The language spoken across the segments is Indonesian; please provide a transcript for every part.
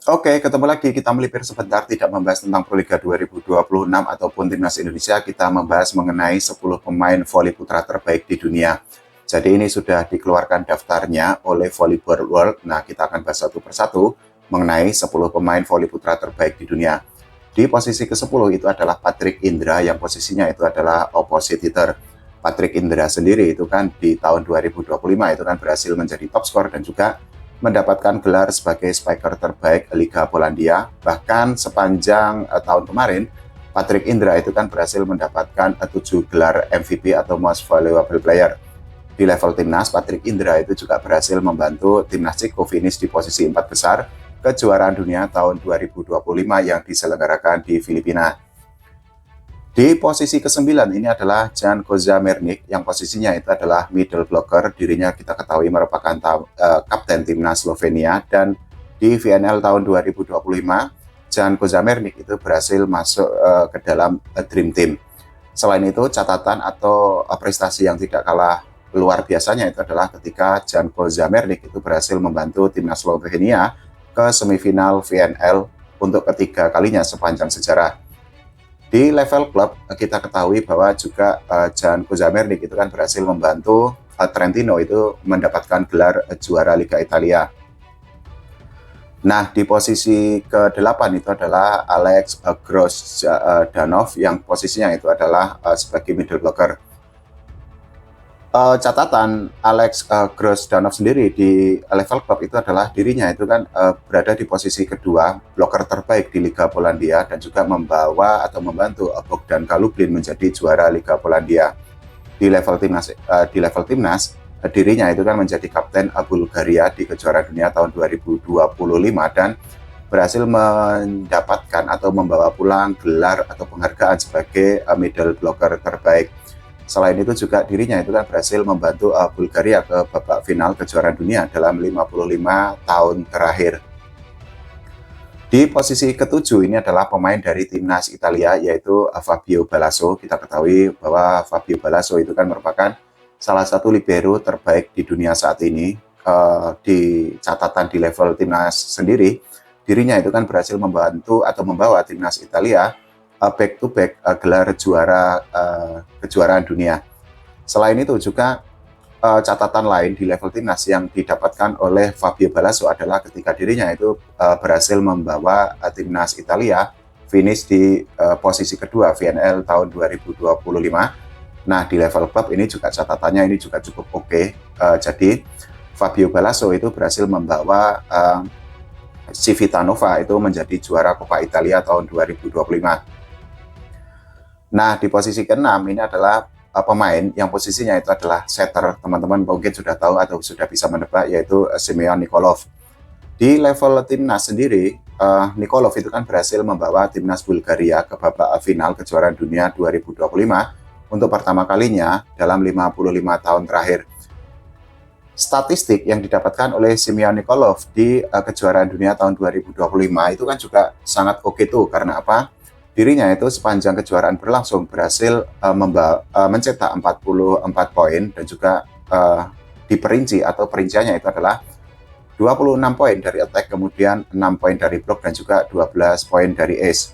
Oke, ketemu lagi. Kita melipir sebentar, tidak membahas tentang Proliga 2026 ataupun Timnas Indonesia. Kita membahas mengenai 10 pemain voli putra terbaik di dunia. Jadi ini sudah dikeluarkan daftarnya oleh Volleyball World. Nah, kita akan bahas satu persatu mengenai 10 pemain voli putra terbaik di dunia. Di posisi ke-10 itu adalah Patrick Indra, yang posisinya itu adalah opposite hitter. Patrick Indra sendiri itu kan di tahun 2025 itu kan berhasil menjadi top skor dan juga mendapatkan gelar sebagai spiker terbaik Liga Polandia. Bahkan sepanjang tahun kemarin, Patrick Indra itu kan berhasil mendapatkan 7 gelar MVP atau Most Valuable Player. Di level timnas, Patrick Indra itu juga berhasil membantu timnas Ceko finish di posisi 4 besar kejuaraan dunia tahun 2025 yang diselenggarakan di Filipina. Di posisi ke-9 ini adalah Jan Kozamernik, yang posisinya itu adalah middle blocker. Dirinya kita ketahui merupakan kapten timnas Slovenia, dan di VNL tahun 2025 Jan Kozamernik itu berhasil masuk ke dalam Dream Team. Selain itu, catatan atau prestasi yang tidak kalah luar biasanya itu adalah ketika Jan Kozamernik itu berhasil membantu timnas Slovenia ke semifinal VNL untuk ketiga kalinya sepanjang sejarah. Di level klub, kita ketahui bahwa juga Jan Kozamernik itu kan berhasil membantu Trentino itu mendapatkan gelar juara Liga Italia. Nah, di posisi ke-8 itu adalah Alex Grosdanov, yang posisinya itu adalah sebagai middle blocker. Catatan Alex Grosdanov sendiri di level klub itu adalah dirinya itu kan berada di posisi kedua, bloker terbaik di Liga Polandia, dan juga membawa atau membantu Bogdan Kalublin menjadi juara Liga Polandia. Di level timnas, dirinya itu kan menjadi kapten Bulgaria di kejuaraan dunia tahun 2025 dan berhasil mendapatkan atau membawa pulang gelar atau penghargaan sebagai middle blocker terbaik. Selain itu juga dirinya itu kan berhasil membantu Bulgaria ke babak final kejuaraan dunia dalam 55 tahun terakhir. Di posisi ke-7 ini adalah pemain dari timnas Italia, yaitu Fabio Balaso. Kita ketahui bahwa Fabio Balaso itu kan merupakan salah satu libero terbaik di dunia saat ini. Di catatan di level timnas sendiri, dirinya itu kan berhasil membantu atau membawa timnas Italia back to back gelar juara kejuaraan dunia. Selain itu juga catatan lain di level timnas yang didapatkan oleh Fabio Balaso adalah ketika dirinya itu berhasil membawa timnas Italia finish di posisi kedua VNL tahun 2025. Nah, di level klub ini juga catatannya ini juga cukup oke. Jadi Fabio Balaso itu berhasil membawa Civitanova itu menjadi juara Coppa Italia tahun 2025. Nah, di posisi ke-6 ini adalah pemain yang posisinya itu adalah setter. Teman-teman mungkin sudah tahu atau sudah bisa menebak, yaitu Semyon Nikolov. Di level timnas sendiri, Nikolov itu kan berhasil membawa timnas Bulgaria ke babak final kejuaraan dunia 2025 untuk pertama kalinya dalam 55 tahun terakhir. Statistik yang didapatkan oleh Semyon Nikolov di kejuaraan dunia tahun 2025 itu kan juga sangat oke tuh. Karena apa? Dirinya itu sepanjang kejuaraan berlangsung berhasil mencetak 44 poin, dan juga diperinci atau perinciannya itu adalah 26 poin dari attack, kemudian 6 poin dari block, dan juga 12 poin dari ace.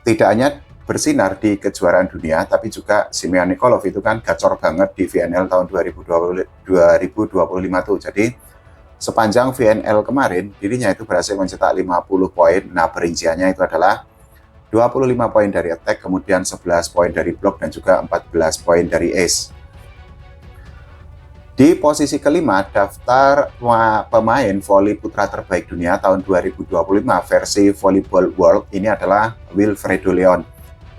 Tidak hanya bersinar di kejuaraan dunia, tapi juga Semyon Nikolov itu kan gacor banget di VNL tahun 2025 tuh. Jadi sepanjang VNL kemarin, dirinya itu berhasil mencetak 50 poin. Nah, perinciannya itu adalah 25 poin dari attack, kemudian 11 poin dari block, dan juga 14 poin dari ace. Di posisi kelima, daftar pemain voli putra terbaik dunia tahun 2025 versi Volleyball World ini adalah Wilfredo Leon.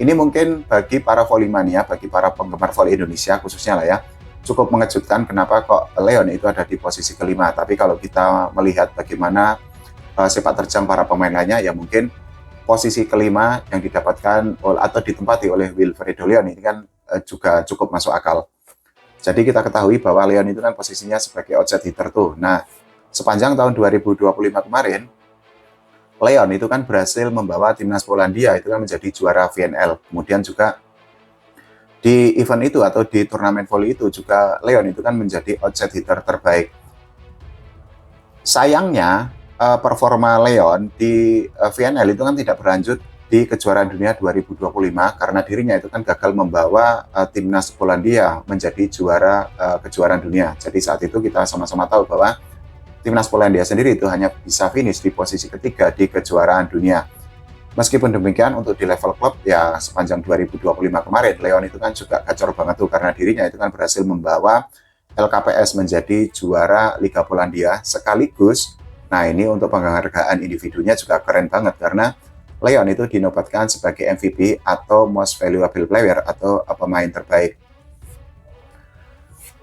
Ini mungkin bagi para volley-mania, bagi para penggemar voli Indonesia khususnya lah ya, cukup mengejutkan kenapa kok Leon itu ada di posisi kelima. Tapi kalau kita melihat bagaimana sepak terjang para pemain lainnya, ya mungkin posisi kelima yang didapatkan atau ditempati oleh Wilfredo Leon ini kan juga cukup masuk akal. Jadi kita ketahui bahwa Leon itu kan posisinya sebagai outside hitter tuh. Nah, sepanjang tahun 2025 kemarin, Leon itu kan berhasil membawa timnas Polandia itu kan menjadi juara VNL. Kemudian juga di event itu atau di turnamen volley itu juga Leon itu kan menjadi outside hitter terbaik. Sayangnya performa Leon di VNL itu kan tidak berlanjut di kejuaraan dunia 2025 karena dirinya itu kan gagal membawa timnas Polandia menjadi juara kejuaraan dunia. Jadi saat itu kita sama-sama tahu bahwa timnas Polandia sendiri itu hanya bisa finish di posisi ketiga di kejuaraan dunia. Meskipun demikian untuk di level klub ya sepanjang 2025 kemarin Leon itu kan juga gacor banget tuh karena dirinya itu kan berhasil membawa LKPS menjadi juara Liga Polandia sekaligus. Nah ini untuk penghargaan individunya juga keren banget karena Leon itu dinobatkan sebagai MVP atau Most Valuable Player atau pemain terbaik.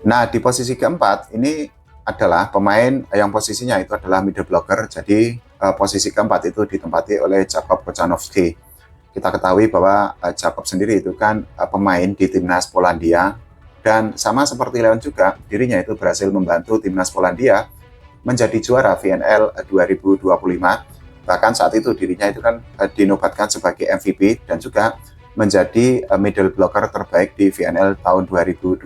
Nah di posisi keempat ini adalah pemain yang posisinya itu adalah middle blocker. Jadi posisi keempat itu ditempati oleh Jakub Kochanowski. Kita ketahui bahwa Jakub sendiri itu kan pemain di timnas Polandia dan sama seperti Leon juga dirinya itu berhasil membantu timnas Polandia menjadi juara VNL 2025. Bahkan saat itu dirinya itu kan dinobatkan sebagai MVP dan juga menjadi middle blocker terbaik di VNL tahun 2025.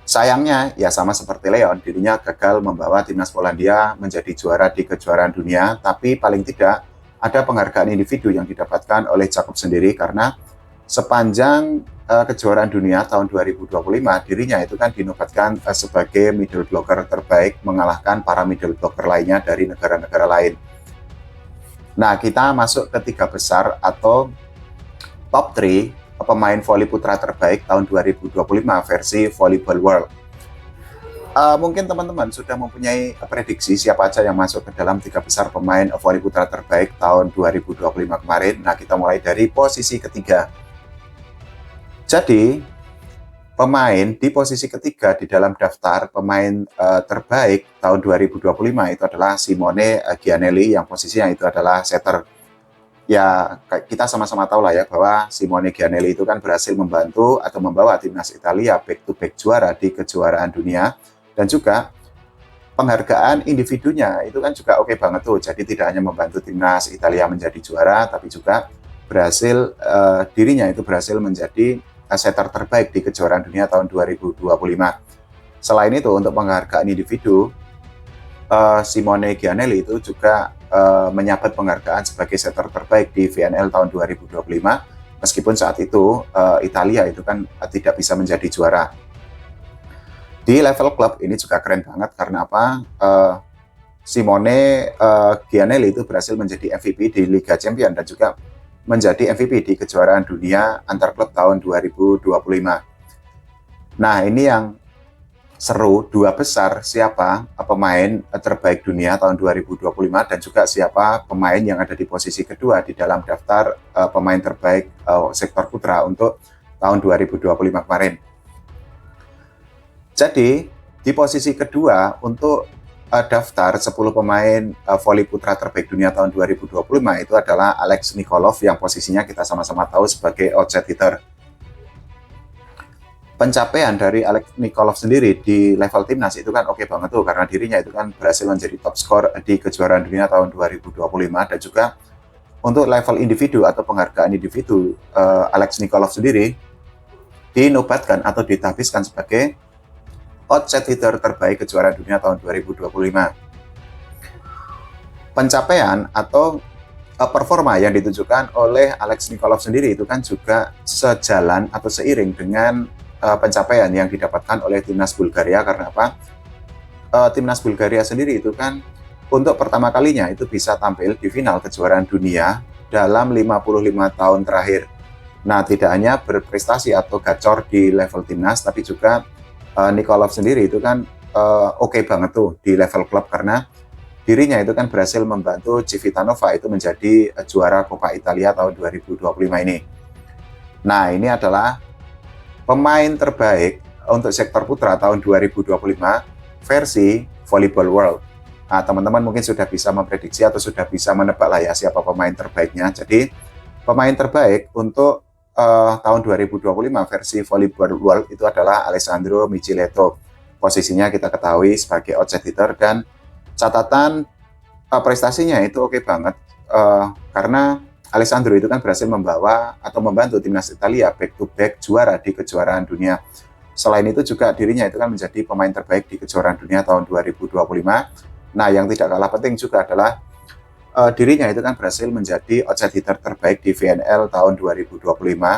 Sayangnya, ya sama seperti Leon, dirinya gagal membawa timnas Polandia menjadi juara di kejuaraan dunia, tapi paling tidak ada penghargaan individu yang didapatkan oleh Jakub sendiri karena sepanjang kejuaraan dunia tahun 2025 dirinya itu kan dinobatkan sebagai middle blocker terbaik mengalahkan para middle blocker lainnya dari negara-negara lain. Nah kita masuk ke 3 besar atau top 3 pemain voli putra terbaik tahun 2025 versi Volleyball World. Mungkin teman-teman sudah mempunyai prediksi siapa aja yang masuk ke dalam 3 besar pemain voli putra terbaik tahun 2025 kemarin. Nah kita mulai dari posisi ketiga. Jadi, pemain di posisi ketiga di dalam daftar pemain terbaik tahun 2025 itu adalah Simone Giannelli yang posisinya itu adalah setter. Ya, kita sama-sama tahu lah ya bahwa Simone Giannelli itu kan berhasil membantu atau membawa timnas Italia back-to-back juara di kejuaraan dunia. Dan juga penghargaan individunya itu kan juga oke banget tuh. Jadi tidak hanya membantu timnas Italia menjadi juara, tapi juga berhasil dirinya itu berhasil menjadi setter terbaik di kejuaraan dunia tahun 2025. Selain itu untuk penghargaan individu, Simone Giannelli itu juga menyabat penghargaan sebagai setter terbaik di VNL tahun 2025. Meskipun saat itu Italia itu kan tidak bisa menjadi juara. Di level klub ini juga keren banget karena apa? Simone Giannelli itu berhasil menjadi MVP di Liga Champions dan juga menjadi MVP di kejuaraan dunia antar klub tahun 2025. Nah ini yang seru, 2 besar siapa pemain terbaik dunia tahun 2025 dan juga siapa pemain yang ada di posisi kedua di dalam daftar pemain terbaik sektor putra untuk tahun 2025 kemarin. Jadi di posisi kedua untuk daftar 10 pemain voli putra terbaik dunia tahun 2025 itu adalah Alex Nikolov yang posisinya kita sama-sama tahu sebagai outset hitter. Pencapaian dari Alex Nikolov sendiri di level timnas itu kan oke banget tuh karena dirinya itu kan berhasil menjadi top skor di kejuaraan dunia tahun 2025 dan juga untuk level individu atau penghargaan individu Alex Nikolov sendiri dinobatkan atau ditahbiskan sebagai outset hitter terbaik kejuaraan dunia tahun 2025. Pencapaian atau performa yang ditunjukkan oleh Alex Nikolov sendiri itu kan juga sejalan atau seiring dengan pencapaian yang didapatkan oleh timnas Bulgaria karena apa? Timnas Bulgaria sendiri itu kan untuk pertama kalinya itu bisa tampil di final kejuaraan dunia dalam 55 tahun terakhir. Nah, tidak hanya berprestasi atau gacor di level timnas, tapi juga Nikolov sendiri itu kan oke banget tuh di level klub karena dirinya itu kan berhasil membantu Civitanova itu menjadi juara Coppa Italia tahun 2025 ini. Nah, ini adalah pemain terbaik untuk sektor putra tahun 2025 versi Volleyball World. Nah, teman-teman mungkin sudah bisa memprediksi atau sudah bisa menebak lah ya siapa pemain terbaiknya. Jadi, pemain terbaik untuk tahun 2025 versi Volleyball World itu adalah Alessandro Michiletto. Posisinya kita ketahui sebagai outset hitter dan catatan prestasinya itu oke banget karena Alessandro itu kan berhasil membawa atau membantu timnas Italia back-to-back juara di kejuaraan dunia. Selain itu juga dirinya itu kan menjadi pemain terbaik di kejuaraan dunia tahun 2025 Nah, yang tidak kalah penting juga adalah dirinya itu kan berhasil menjadi outside hitter terbaik di VNL tahun 2025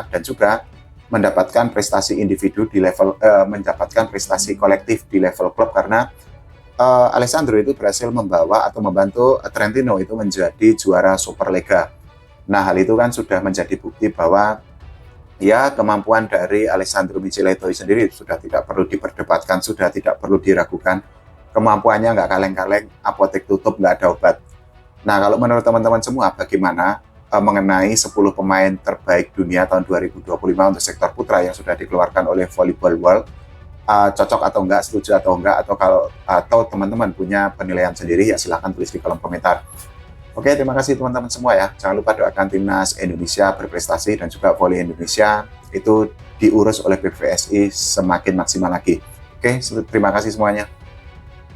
dan juga mendapatkan prestasi individu di level mendapatkan prestasi kolektif di level klub karena Alessandro itu berhasil membawa atau membantu Trentino itu menjadi juara Superlega. Nah, hal itu kan sudah menjadi bukti bahwa ya kemampuan dari Alessandro Micheleto sendiri sudah tidak perlu diperdebatkan, sudah tidak perlu diragukan. Kemampuannya nggak kaleng-kaleng, apotek tutup nggak ada obat. Nah, kalau menurut teman-teman semua, bagaimana mengenai 10 pemain terbaik dunia tahun 2025 untuk sektor putra yang sudah dikeluarkan oleh Volleyball World? Cocok atau enggak, setuju atau enggak, atau teman-teman punya penilaian sendiri, ya silahkan tulis di kolom komentar. Oke, terima kasih teman-teman semua ya. Jangan lupa doakan timnas Indonesia berprestasi dan juga volley Indonesia itu diurus oleh PBVSI semakin maksimal lagi. Oke, terima kasih semuanya.